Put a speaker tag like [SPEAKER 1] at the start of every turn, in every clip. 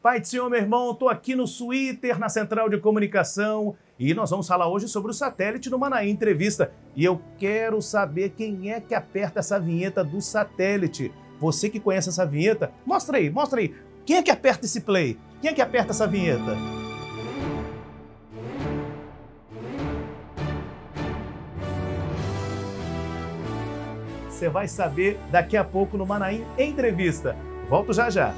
[SPEAKER 1] Pai do Senhor, meu irmão, estou aqui no Twitter, na Central de Comunicação, e nós vamos falar hoje sobre o satélite no Manaim Entrevista. E eu quero saber quem é que aperta essa vinheta do satélite. Você que conhece essa vinheta, mostra aí. Quem é que aperta esse play? Quem é que aperta essa vinheta? Você vai saber daqui a pouco no Manaim Entrevista. Volto já já.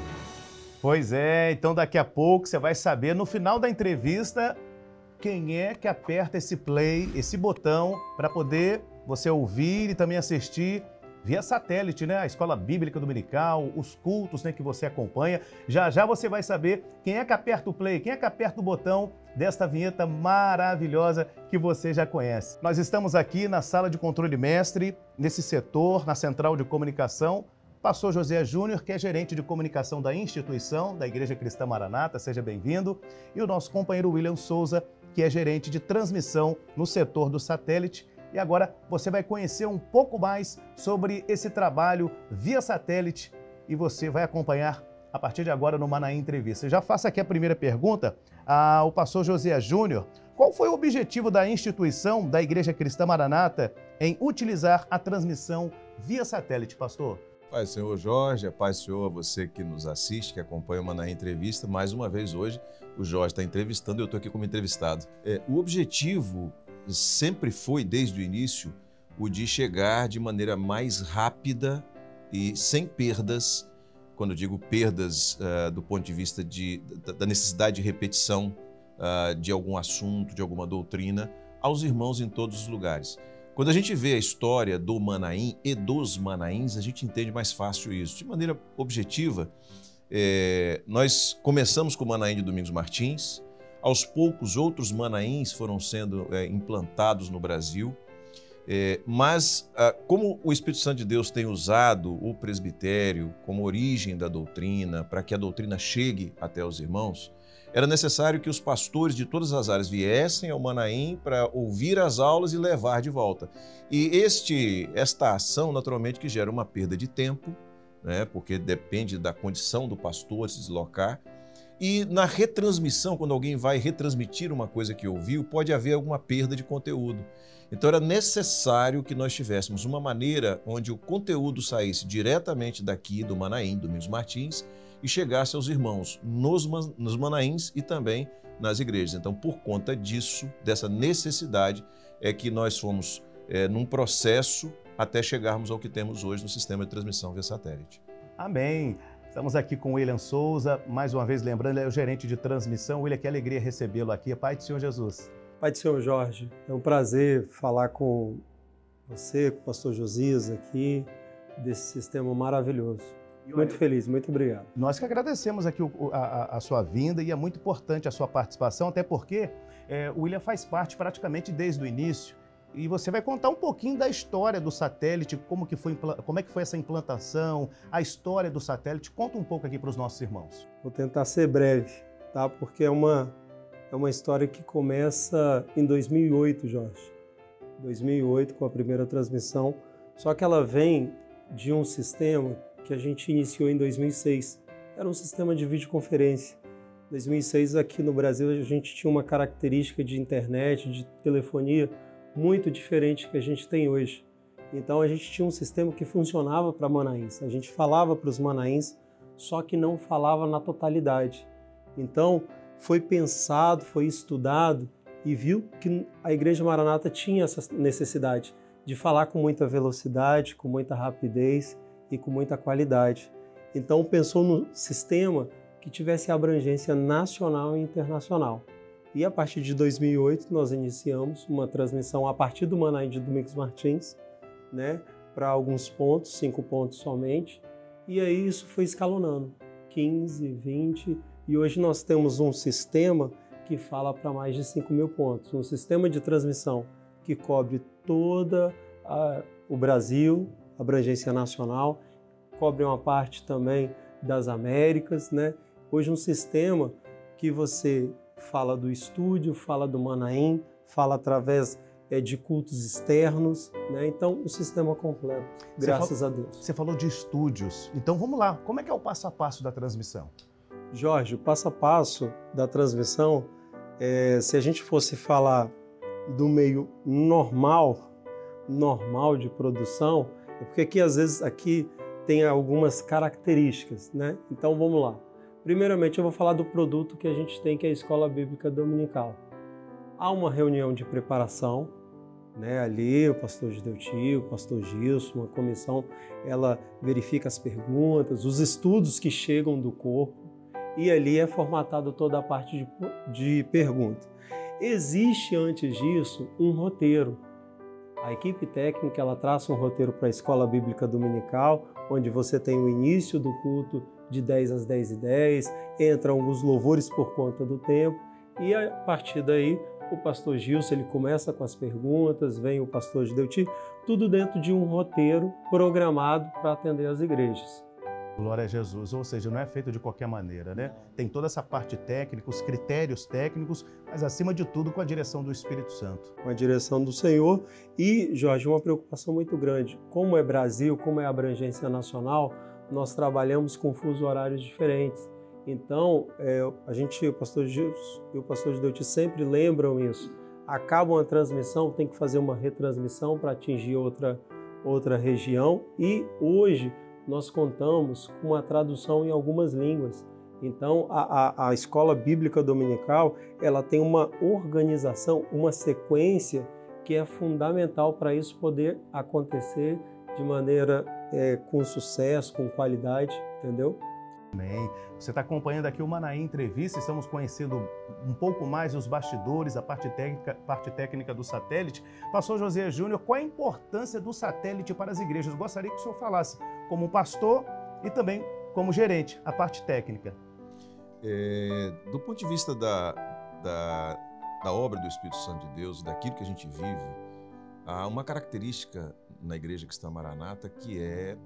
[SPEAKER 1] Pois é, então daqui a pouco você vai saber no final da entrevista quem é que aperta esse play, esse botão, para poder você ouvir e também assistir via satélite, né? A Escola Bíblica Dominical, os cultos, né, que você acompanha. Já já você vai saber quem é que aperta o play, quem é que aperta o botão desta vinheta maravilhosa que você já conhece. Nós estamos aqui na sala de controle mestre, nesse setor, na Central de Comunicação. Pastor José Júnior, que é gerente de comunicação da instituição, da Igreja Cristã Maranata, seja bem-vindo. E o nosso companheiro William Souza, que é gerente de transmissão no setor do satélite. E agora você vai conhecer um pouco mais sobre esse trabalho via satélite e você vai acompanhar a partir de agora no Manaim Entrevista. Eu já faço aqui a primeira pergunta ao pastor José Júnior. Qual foi o objetivo da instituição da Igreja Cristã Maranata em utilizar a transmissão via satélite, pastor?
[SPEAKER 2] Paz do Senhor Jorge, a paz do Senhor a você que nos assiste, que acompanha o Manaim Entrevista. Mais uma vez hoje o Jorge está entrevistando e eu estou aqui como entrevistado. O objetivo sempre foi, desde o início, o de chegar de maneira mais rápida e sem perdas, quando eu digo perdas do ponto de vista da necessidade de repetição de algum assunto, de alguma doutrina, aos irmãos em todos os lugares. Quando a gente vê a história do Manaim e dos Manaíns, a gente entende mais fácil isso. De maneira objetiva, nós começamos com o Manaim de Domingos Martins, aos poucos outros Manaíns foram sendo implantados no Brasil, mas como o Espírito Santo de Deus tem usado o presbitério como origem da doutrina, para que a doutrina chegue até os irmãos, era necessário que os pastores de todas as áreas viessem ao Manaim para ouvir as aulas e levar de volta. E esta ação, naturalmente, que gera uma perda de tempo, né, porque depende da condição do pastor se deslocar. E na retransmissão, quando alguém vai retransmitir uma coisa que ouviu, pode haver alguma perda de conteúdo. Então era necessário que nós tivéssemos uma maneira onde o conteúdo saísse diretamente daqui do Manaim, Domingos Martins, e chegasse aos irmãos nos Manaíns e também nas igrejas. Então, por conta disso, dessa necessidade, é que nós fomos num processo até chegarmos ao que temos hoje no sistema de transmissão via satélite.
[SPEAKER 1] Amém! Estamos aqui com o William Souza, mais uma vez lembrando, ele é o gerente de transmissão. William, que alegria recebê-lo aqui. Pai do Senhor Jesus.
[SPEAKER 3] Pai do Senhor Jorge, é um prazer falar com você, com o pastor Josias aqui, desse sistema maravilhoso. Muito feliz, muito obrigado.
[SPEAKER 1] Nós que agradecemos aqui a sua vinda e é muito importante a sua participação, até porque o William faz parte praticamente desde o início e você vai contar um pouquinho da história do satélite, como é que foi essa implantação, a história do satélite. Conta um pouco aqui para os nossos irmãos.
[SPEAKER 3] Vou tentar ser breve, tá? Porque é uma história que começa em 2008, Jorge. 2008, com a primeira transmissão, só que ela vem de um sistema que a gente iniciou em 2006. Era um sistema de videoconferência. Em 2006, aqui no Brasil, a gente tinha uma característica de internet, de telefonia, muito diferente que a gente tem hoje. Então, a gente tinha um sistema que funcionava para Manaíns. A gente falava para os Manaíns, só que não falava na totalidade. Então, foi pensado, foi estudado e viu que a Igreja Maranata tinha essa necessidade de falar com muita velocidade, com muita rapidez e com muita qualidade. Então pensou no sistema que tivesse abrangência nacional e internacional. E a partir de 2008 nós iniciamos uma transmissão a partir do Manaim de Domingos Martins, né, para alguns pontos, 5 pontos somente, e aí isso foi escalonando, 15, 20, e hoje nós temos um sistema que fala para mais de 5.000 pontos, um sistema de transmissão que cobre toda o Brasil, abrangência nacional, cobre uma parte também das Américas, né? Hoje um sistema que você fala do estúdio, fala do Manaim, fala através de cultos externos, né? Então o sistema completo, graças a Deus.
[SPEAKER 1] Você falou de estúdios, então vamos lá, como é que é o passo a passo da transmissão?
[SPEAKER 3] Jorge, o passo a passo da transmissão, se a gente fosse falar do meio normal de produção, é porque aqui às vezes aqui tem algumas características, né? Então vamos lá. Primeiramente eu vou falar do produto que a gente tem, que é a Escola Bíblica Dominical. Há uma reunião de preparação, né? Ali o pastor Gideuti, o pastor Gilson, uma comissão, ela verifica as perguntas, os estudos que chegam do corpo, e ali é formatado toda a parte de pergunta. Existe antes disso um roteiro. A equipe técnica ela traça um roteiro para a Escola Bíblica Dominical, onde você tem o início do culto de 10 às 10h10, entram alguns louvores por conta do tempo, e a partir daí o pastor Gilson ele começa com as perguntas, vem o pastor Gideuti, tudo dentro de um roteiro programado para atender as igrejas.
[SPEAKER 1] Glória a Jesus, ou seja, não é feito de qualquer maneira, né? Tem toda essa parte técnica, os critérios técnicos, mas acima de tudo com a direção do Espírito Santo.
[SPEAKER 3] Com a direção do Senhor e, Jorge, uma preocupação muito grande. Como é Brasil, como é a abrangência nacional, nós trabalhamos com fusos horários diferentes. Então, o pastor Gilson e o pastor Gideuti sempre lembram isso. Acaba uma transmissão, tem que fazer uma retransmissão para atingir outra região, e hoje nós contamos com uma tradução em algumas línguas. Então, a Escola Bíblica Dominical, ela tem uma organização, uma sequência que é fundamental para isso poder acontecer de maneira com sucesso, com qualidade, entendeu?
[SPEAKER 1] Amém. Você está acompanhando aqui o Manaim Entrevista, estamos conhecendo um pouco mais os bastidores, a parte técnica do satélite. Pastor Josias Júnior, qual a importância do satélite para as igrejas? Eu gostaria que o senhor falasse como pastor e também como gerente, a parte técnica.
[SPEAKER 2] Do ponto de vista da obra do Espírito Santo de Deus, daquilo que a gente vive, há uma característica na Igreja Cristã Maranata que é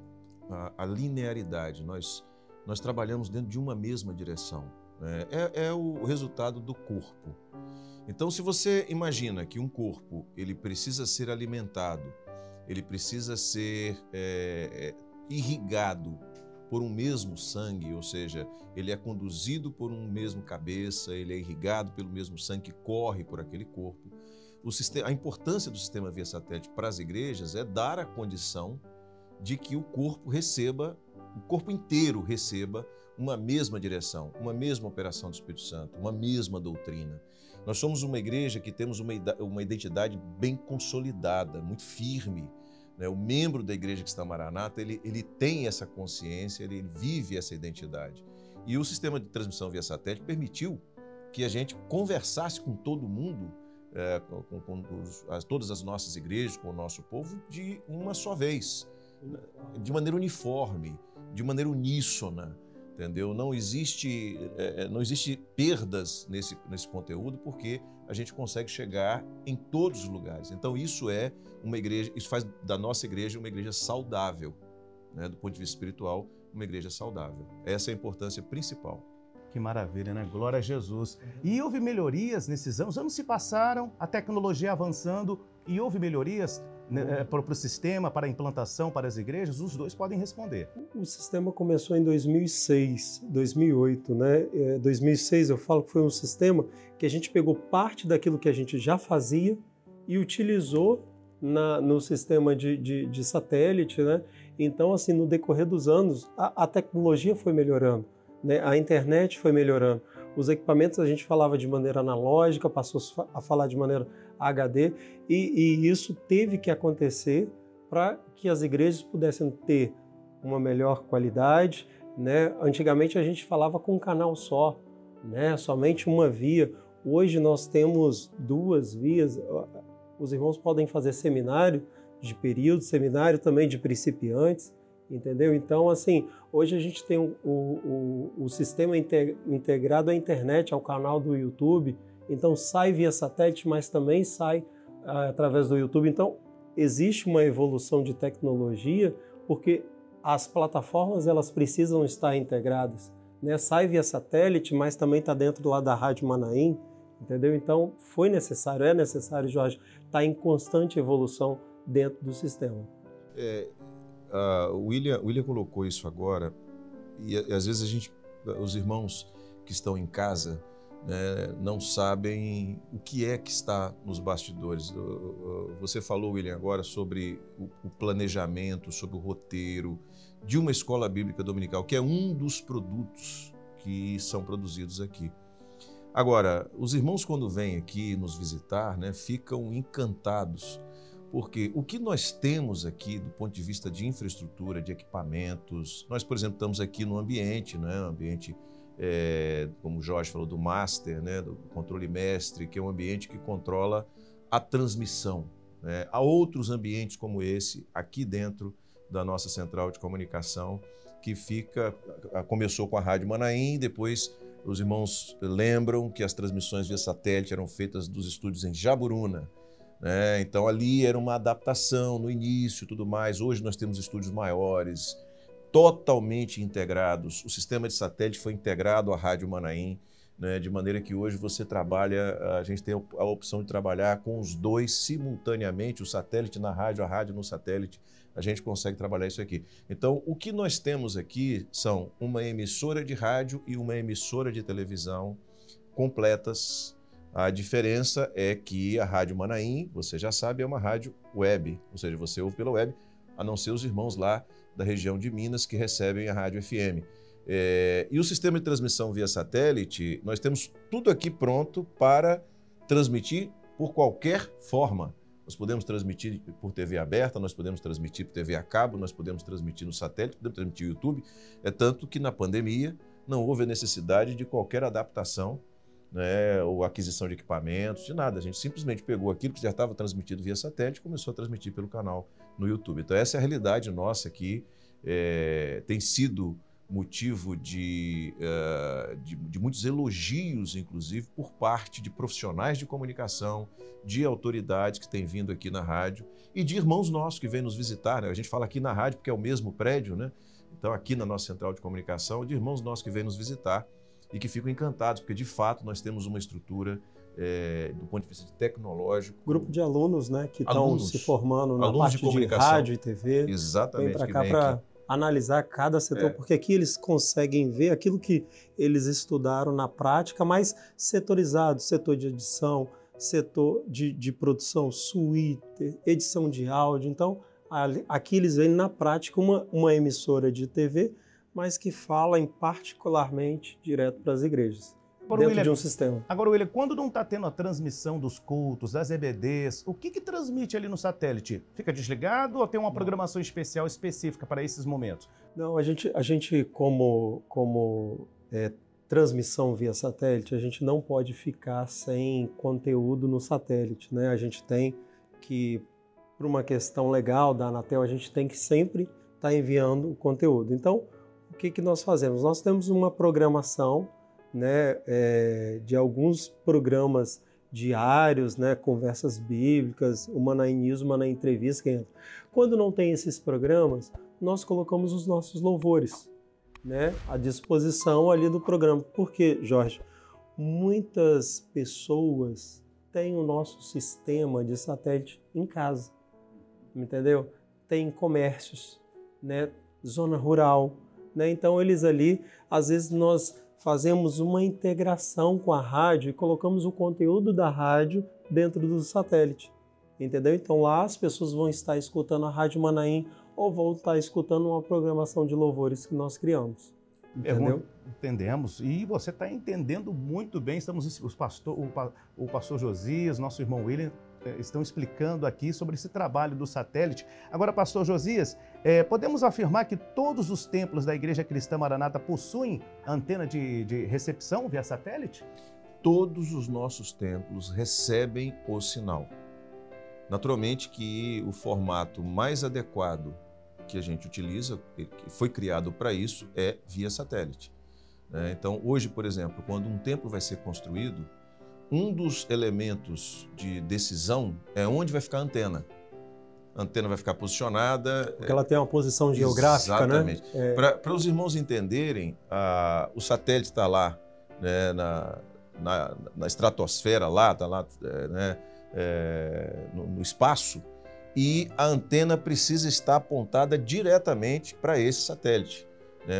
[SPEAKER 2] a linearidade. Nós trabalhamos dentro de uma mesma direção. É o resultado do corpo. Então, se você imagina que um corpo ele precisa ser alimentado, ele precisa ser irrigado por um mesmo sangue, ou seja, ele é conduzido por um mesmo cabeça, ele é irrigado pelo mesmo sangue que corre por aquele corpo. A importância do sistema via satélite para as igrejas é dar a condição de que o corpo inteiro receba uma mesma direção, uma mesma operação do Espírito Santo, uma mesma doutrina. Nós somos uma igreja que temos uma identidade bem consolidada, muito firme. O membro da Igreja Cristã Maranata, ele tem essa consciência, ele vive essa identidade. E o sistema de transmissão via satélite permitiu que a gente conversasse com todo mundo, com todas as nossas igrejas, com o nosso povo, de uma só vez, de maneira uniforme, de maneira uníssona, entendeu? Não existe perdas nesse conteúdo, porque a gente consegue chegar em todos os lugares. Então isso faz da nossa igreja uma igreja saudável, né? Do ponto de vista espiritual, uma igreja saudável. Essa é a importância principal.
[SPEAKER 1] Que maravilha, né? Glória a Jesus. E houve melhorias nesses anos? Anos se passaram, a tecnologia avançando, e houve melhorias para o sistema, para a implantação, para as igrejas? Os dois podem responder.
[SPEAKER 3] O sistema começou em 2006, 2008, né? 2006 eu falo que foi um sistema que a gente pegou parte daquilo que a gente já fazia e utilizou no sistema de satélite, né? Então, assim, no decorrer dos anos, a tecnologia foi melhorando, né? A internet foi melhorando. Os equipamentos a gente falava de maneira analógica, passou a falar de maneira HD, e isso teve que acontecer para que as igrejas pudessem ter uma melhor qualidade, né? Antigamente a gente falava com um canal só, né? Somente uma via. Hoje nós temos 2 vias. Os irmãos podem fazer seminário de período, seminário também de principiantes, entendeu? Então, assim, hoje a gente tem o sistema integrado à internet, ao canal do YouTube. Então, sai via satélite, mas também sai através do YouTube. Então, existe uma evolução de tecnologia, porque as plataformas elas precisam estar integradas, né? Sai via satélite, mas também está dentro lá da Rádio Manaim, entendeu? Então, é necessário, Jorge, estar em constante evolução dentro do sistema.
[SPEAKER 2] O William colocou isso agora, e às vezes os irmãos que estão em casa, né, não sabem o que é que está nos bastidores. Você falou, William, agora sobre o planejamento, sobre o roteiro de uma escola bíblica dominical, que é um dos produtos que são produzidos aqui. Agora, os irmãos, quando vêm aqui nos visitar, né, ficam encantados, porque o que nós temos aqui do ponto de vista de infraestrutura, de equipamentos, nós, por exemplo, estamos aqui no ambiente, né, um ambiente, como o Jorge falou, do Master, né, do controle mestre, que é um ambiente que controla a transmissão, né. Há outros ambientes como esse aqui dentro da nossa central de comunicação, que começou com a Rádio Manaim, depois os irmãos lembram que as transmissões via satélite eram feitas dos estúdios em Jaburuna, né? Então ali era uma adaptação no início e tudo mais. Hoje nós temos estúdios maiores, totalmente integrados. O sistema de satélite foi integrado à Rádio Manaim, né? De maneira que hoje você trabalha, a gente tem a opção de trabalhar com os dois simultaneamente, o satélite na rádio, a rádio no satélite. A gente consegue trabalhar isso aqui. Então, o que nós temos aqui são uma emissora de rádio e uma emissora de televisão completas. A diferença é que a Rádio Manaim, você já sabe, é uma rádio web, ou seja, você ouve pela web, a não ser os irmãos lá da região de Minas que recebem a Rádio FM. E o sistema de transmissão via satélite, nós temos tudo aqui pronto para transmitir por qualquer forma. Nós podemos transmitir por TV aberta, nós podemos transmitir por TV a cabo, nós podemos transmitir no satélite, podemos transmitir no YouTube. É tanto que na pandemia não houve a necessidade de qualquer adaptação, né, ou aquisição de equipamentos, de nada. A gente simplesmente pegou aquilo que já estava transmitido via satélite e começou a transmitir pelo canal no YouTube. Então essa é a realidade nossa aqui, tem sido motivo de muitos elogios, inclusive, por parte de profissionais de comunicação, de autoridades que têm vindo aqui na rádio e de irmãos nossos que vêm nos visitar, né? A gente fala aqui na rádio porque é o mesmo prédio, né? Então, aqui na nossa central de comunicação, de irmãos nossos que vêm nos visitar e que ficam encantados, porque, de fato, nós temos uma estrutura do ponto de vista tecnológico.
[SPEAKER 3] Grupo de alunos, né, que estão se formando na parte de rádio e TV.
[SPEAKER 2] Exatamente.
[SPEAKER 3] Vem para cá para analisar cada setor, porque aqui eles conseguem ver aquilo que eles estudaram na prática, mas setorizado, setor de edição, setor de produção, suíte, edição de áudio. Então, aqui eles veem na prática uma emissora de TV, mas que fala particularmente direto para as igrejas, dentro de um sistema.
[SPEAKER 1] Agora, William, quando não está tendo a transmissão dos cultos, das EBDs, o que transmite ali no satélite? Fica desligado ou tem uma programação especial específica para esses momentos?
[SPEAKER 3] Não, a gente como transmissão via satélite, a gente não pode ficar sem conteúdo no satélite, né? A gente tem que, por uma questão legal da Anatel, a gente tem que sempre estar enviando o conteúdo. Então, o que nós fazemos? Nós temos uma programação, né, de alguns programas diários, né, conversas bíblicas, o Manaim News, o Manaim Entrevista. Que entra. Quando não tem esses programas, nós colocamos os nossos louvores, né, à disposição ali do programa. Porque, Jorge, muitas pessoas têm o nosso sistema de satélite em casa, entendeu? Tem comércios, né, zona rural, né? Então eles ali, às vezes nós fazemos uma integração com a rádio e colocamos o conteúdo da rádio dentro do satélite, entendeu? Então lá as pessoas vão estar escutando a Rádio Manaim ou vão estar escutando uma programação de louvores que nós criamos, entendeu?
[SPEAKER 1] Entendemos. E você está entendendo muito bem. O pastor Josias, nosso irmão William, estão explicando aqui sobre esse trabalho do satélite. Agora, pastor Josias, podemos afirmar que todos os templos da Igreja Cristã Maranata possuem antena de recepção via satélite?
[SPEAKER 2] Todos os nossos templos recebem o sinal. Naturalmente que o formato mais adequado que a gente utiliza, que foi criado para isso, é via satélite. Então, hoje, por exemplo, quando um templo vai ser construído, um dos elementos de decisão é onde vai ficar a antena. A antena vai ficar posicionada.
[SPEAKER 3] Porque ela tem uma posição geográfica,
[SPEAKER 2] exatamente,
[SPEAKER 3] né?
[SPEAKER 2] Para os irmãos entenderem, o satélite está lá, né, na estratosfera, está lá, né, no espaço, e a antena precisa estar apontada diretamente para esse satélite.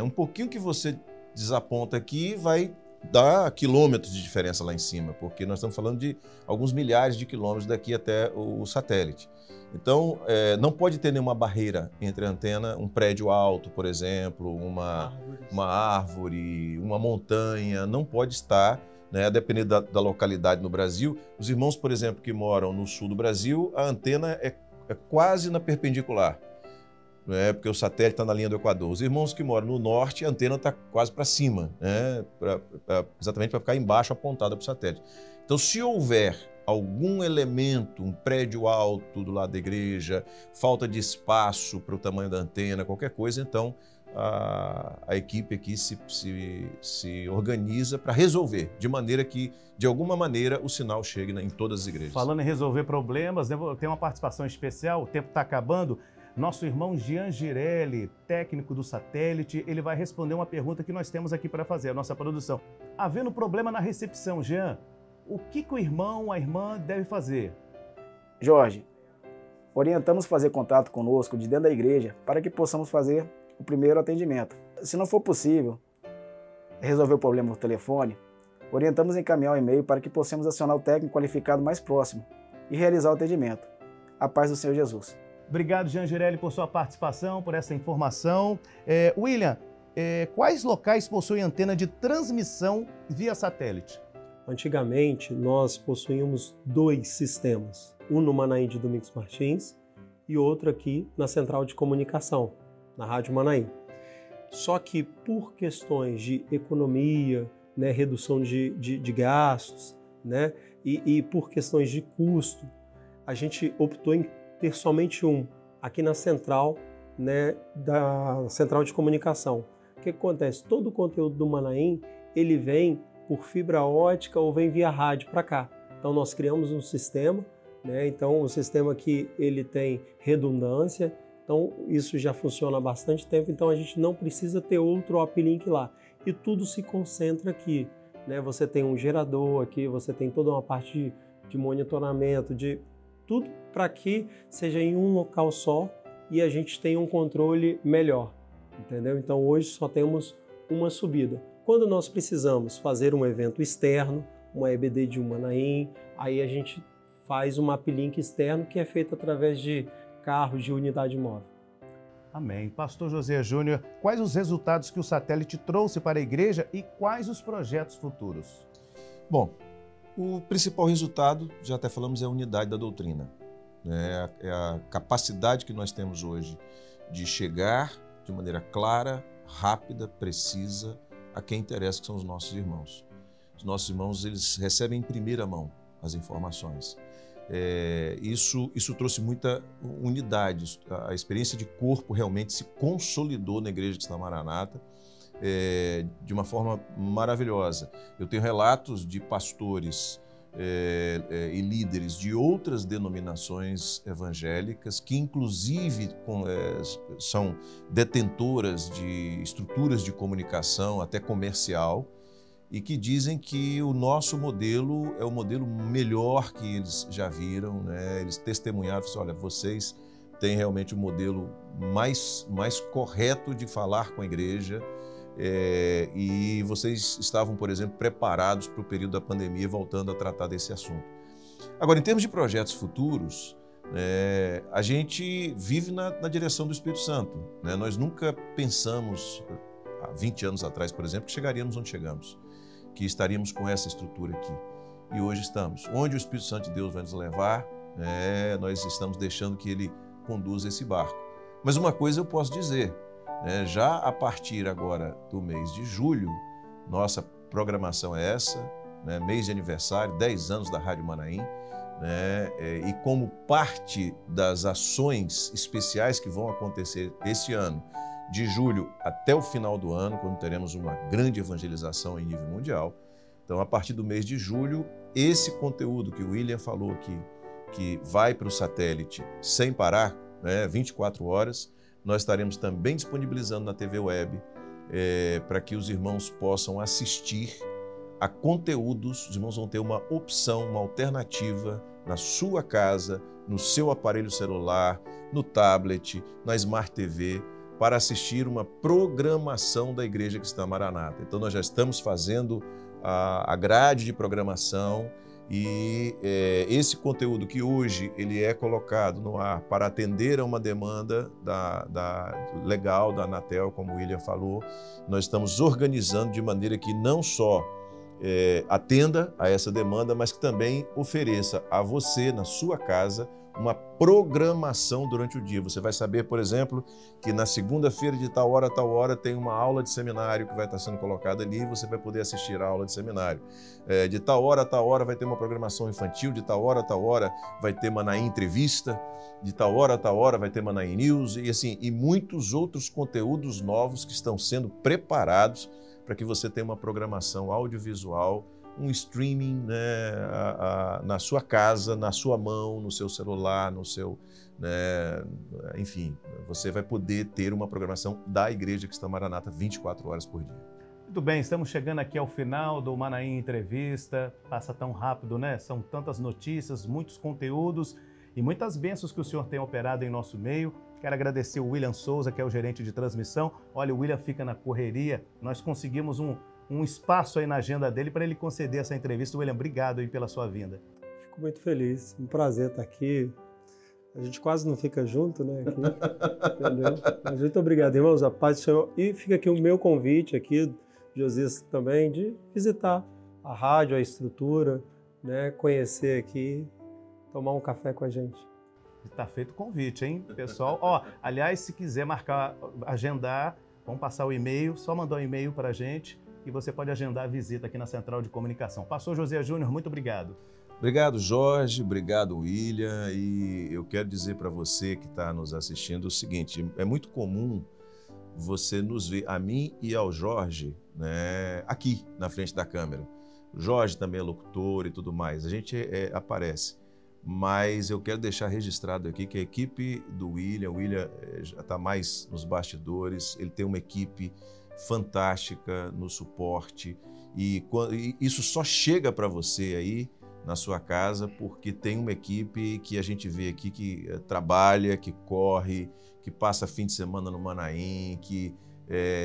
[SPEAKER 2] Um pouquinho que você desaponta aqui vai dá quilômetros de diferença lá em cima, porque nós estamos falando de alguns milhares de quilômetros daqui até o satélite. Então, não pode ter nenhuma barreira entre a antena, um prédio alto, por exemplo, uma árvore, uma montanha, não pode estar, né, a depender da localidade no Brasil. Os irmãos, por exemplo, que moram no sul do Brasil, a antena é quase na perpendicular, né, porque o satélite está na linha do Equador. Os irmãos que moram no norte, a antena está quase para cima, né, exatamente para ficar embaixo, apontada para o satélite. Então, se houver algum elemento, um prédio alto do lado da igreja, falta de espaço para o tamanho da antena, qualquer coisa, então a equipe aqui se organiza para resolver, de maneira que, de alguma maneira, o sinal chegue em todas as igrejas.
[SPEAKER 1] Falando em resolver problemas, né, tem uma participação especial, o tempo está acabando. Nosso irmão Jean Girelli, técnico do satélite, ele vai responder uma pergunta que nós temos aqui para fazer, a nossa produção. Havendo problema na recepção, Jean, o que o irmão, a irmã deve fazer?
[SPEAKER 4] Jorge, orientamos fazer contato conosco de dentro da igreja para que possamos fazer o primeiro atendimento. Se não for possível resolver o problema por telefone, orientamos encaminhar um e-mail para que possamos acionar o técnico qualificado mais próximo e realizar o atendimento. A paz do Senhor Jesus.
[SPEAKER 1] Obrigado, Jean Girelli, por sua participação, por essa informação. William, quais locais possuem antena de transmissão via satélite?
[SPEAKER 3] Antigamente, nós possuíamos 2 sistemas, um no Manaim de Domingos Martins e outro aqui na Central de Comunicação, na Rádio Manaim. Só que por questões de economia, né, redução de gastos, né, e por questões de custo, a gente optou em ter somente um, aqui na Central, né, da Central de Comunicação. O que acontece? Todo o conteúdo do Manaim, ele vem por fibra ótica ou vem via rádio para cá. Então nós criamos um sistema, né? Então o sistema aqui ele tem redundância, então isso já funciona há bastante tempo, então a gente não precisa ter outro uplink lá. E tudo se concentra aqui, né? Você tem um gerador aqui, você tem toda uma parte de monitoramento, de tudo para que seja em um local só e a gente tenha um controle melhor, entendeu? Então hoje só temos uma subida. Quando nós precisamos fazer um evento externo, uma EBD de Manaim, aí a gente faz um uplink externo que é feito através de carros de unidade móvel.
[SPEAKER 1] Amém. Pastor José Júnior, quais os resultados que o satélite trouxe para a igreja e quais os projetos futuros?
[SPEAKER 2] Bom, o principal resultado, já até falamos, é a unidade da doutrina. É a capacidade que nós temos hoje de chegar de maneira clara, rápida, precisa, a quem interessa, que são os nossos irmãos. Os nossos irmãos, eles recebem em primeira mão as informações. Isso trouxe muita unidade. A experiência de corpo realmente se consolidou na Igreja Cristã Maranata de uma forma maravilhosa. Eu tenho relatos de pastores e líderes de outras denominações evangélicas que inclusive são detentoras de estruturas de comunicação, até comercial, e que dizem que o nosso modelo é o modelo melhor que eles já viram, né? Eles testemunharam, falaram, olha, vocês têm realmente o modelo mais correto de falar com a igreja, e vocês estavam, por exemplo, preparados para o período da pandemia, voltando a tratar desse assunto. Agora, em termos de projetos futuros, a gente vive na direção do Espírito Santo, né? Nós nunca pensamos, há 20 anos atrás, por exemplo, que chegaríamos onde chegamos, que estaríamos com essa estrutura aqui. E hoje estamos. Onde o Espírito Santo de Deus vai nos levar, nós estamos deixando que Ele conduza esse barco. Mas uma coisa eu posso dizer, já a partir agora do mês de julho, nossa programação é essa, mês de aniversário, 10 anos da Rádio Manaim, e como parte das ações especiais que vão acontecer esse ano, de julho até o final do ano, quando teremos uma grande evangelização em nível mundial. Então, a partir do mês de julho, esse conteúdo que o William falou aqui, que vai para o satélite sem parar, 24 horas, nós estaremos também disponibilizando na TV Web para que os irmãos possam assistir a conteúdos. Os irmãos vão ter uma opção, uma alternativa na sua casa, no seu aparelho celular, no tablet, na Smart TV, para assistir uma programação da Igreja Cristã Maranata. Então nós já estamos fazendo a grade de programação e esse conteúdo que hoje ele é colocado no ar para atender a uma demanda legal da Anatel, como o William falou, nós estamos organizando de maneira que não só atenda a essa demanda, mas que também ofereça a você, na sua casa, uma programação durante o dia. Você vai saber, por exemplo, que na segunda-feira de tal hora tem uma aula de seminário que vai estar sendo colocada ali e você vai poder assistir a aula de seminário. De tal hora a tal hora vai ter uma programação infantil, de tal hora a tal hora vai ter Manaim Entrevista, de tal hora a tal hora vai ter Manaim News e muitos outros conteúdos novos que estão sendo preparados para que você tenha uma programação audiovisual, um streaming, né, na sua casa, na sua mão, no seu celular, no seu, né, enfim, você vai poder ter uma programação da Igreja Cristã Maranata 24 horas por dia.
[SPEAKER 1] Muito bem, estamos chegando aqui ao final do Manaim Entrevista. Passa tão rápido, né? São tantas notícias, muitos conteúdos e muitas bênçãos que o senhor tem operado em nosso meio. Quero agradecer o William Souza, que é o gerente de transmissão. Olha, o William fica na correria. Nós conseguimos um espaço aí na agenda dele para ele conceder essa entrevista. William, obrigado aí pela sua vinda.
[SPEAKER 3] Fico muito feliz, um prazer estar aqui. A gente quase não fica junto, né? Aqui, entendeu? Mas muito obrigado, irmãos, a paz do Senhor. E fica aqui o meu convite aqui, Josias também, de visitar a rádio, a estrutura, né? Conhecer aqui, tomar um café com a gente.
[SPEAKER 1] Está feito o convite, hein, pessoal? Ó, aliás, se quiser marcar, agendar, vamos passar o e-mail, só mandar um e-mail para a gente e você pode agendar a visita aqui na Central de Comunicação. Pastor José Júnior, muito obrigado.
[SPEAKER 2] Obrigado, Jorge. Obrigado, William. E eu quero dizer para você que está nos assistindo o seguinte, é muito comum você nos ver, a mim e ao Jorge, né, aqui na frente da câmera. O Jorge também é locutor e tudo mais. A gente aparece. Mas eu quero deixar registrado aqui que a equipe do William, o William já está mais nos bastidores, ele tem uma equipe fantástica no suporte e isso só chega para você aí na sua casa porque tem uma equipe que a gente vê aqui que trabalha, que corre, que passa fim de semana no Manaim, que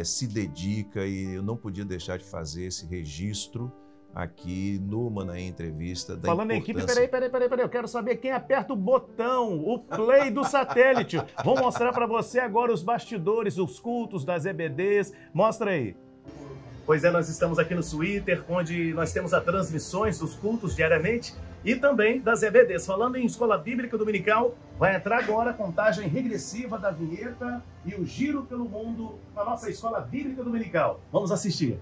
[SPEAKER 2] se dedica e eu não podia deixar de fazer esse registro aqui no Manaim Entrevista.
[SPEAKER 1] Falando em equipe, peraí, eu quero saber quem aperta o botão, o play do satélite. Vou mostrar para você agora os bastidores, os cultos das EBDs. Mostra aí. Pois é, nós estamos aqui no Twitter, onde nós temos as transmissões dos cultos diariamente e também das EBDs. Falando em Escola Bíblica Dominical, vai entrar agora a contagem regressiva da vinheta e o giro pelo mundo na nossa Escola Bíblica Dominical. Vamos assistir.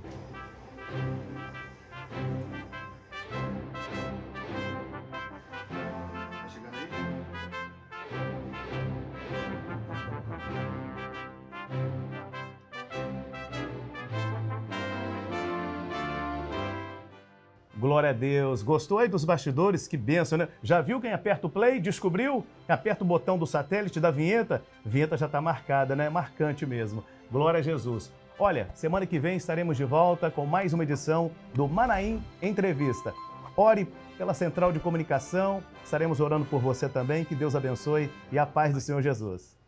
[SPEAKER 1] Glória a Deus. Gostou aí dos bastidores? Que bênção, né? Já viu quem aperta o play? Descobriu? Aperta o botão do satélite da vinheta? A vinheta já está marcada, né? Marcante mesmo. Glória a Jesus. Olha, semana que vem estaremos de volta com mais uma edição do Manaim Entrevista. Ore pela Central de Comunicação. Estaremos orando por você também. Que Deus abençoe e a paz do Senhor Jesus.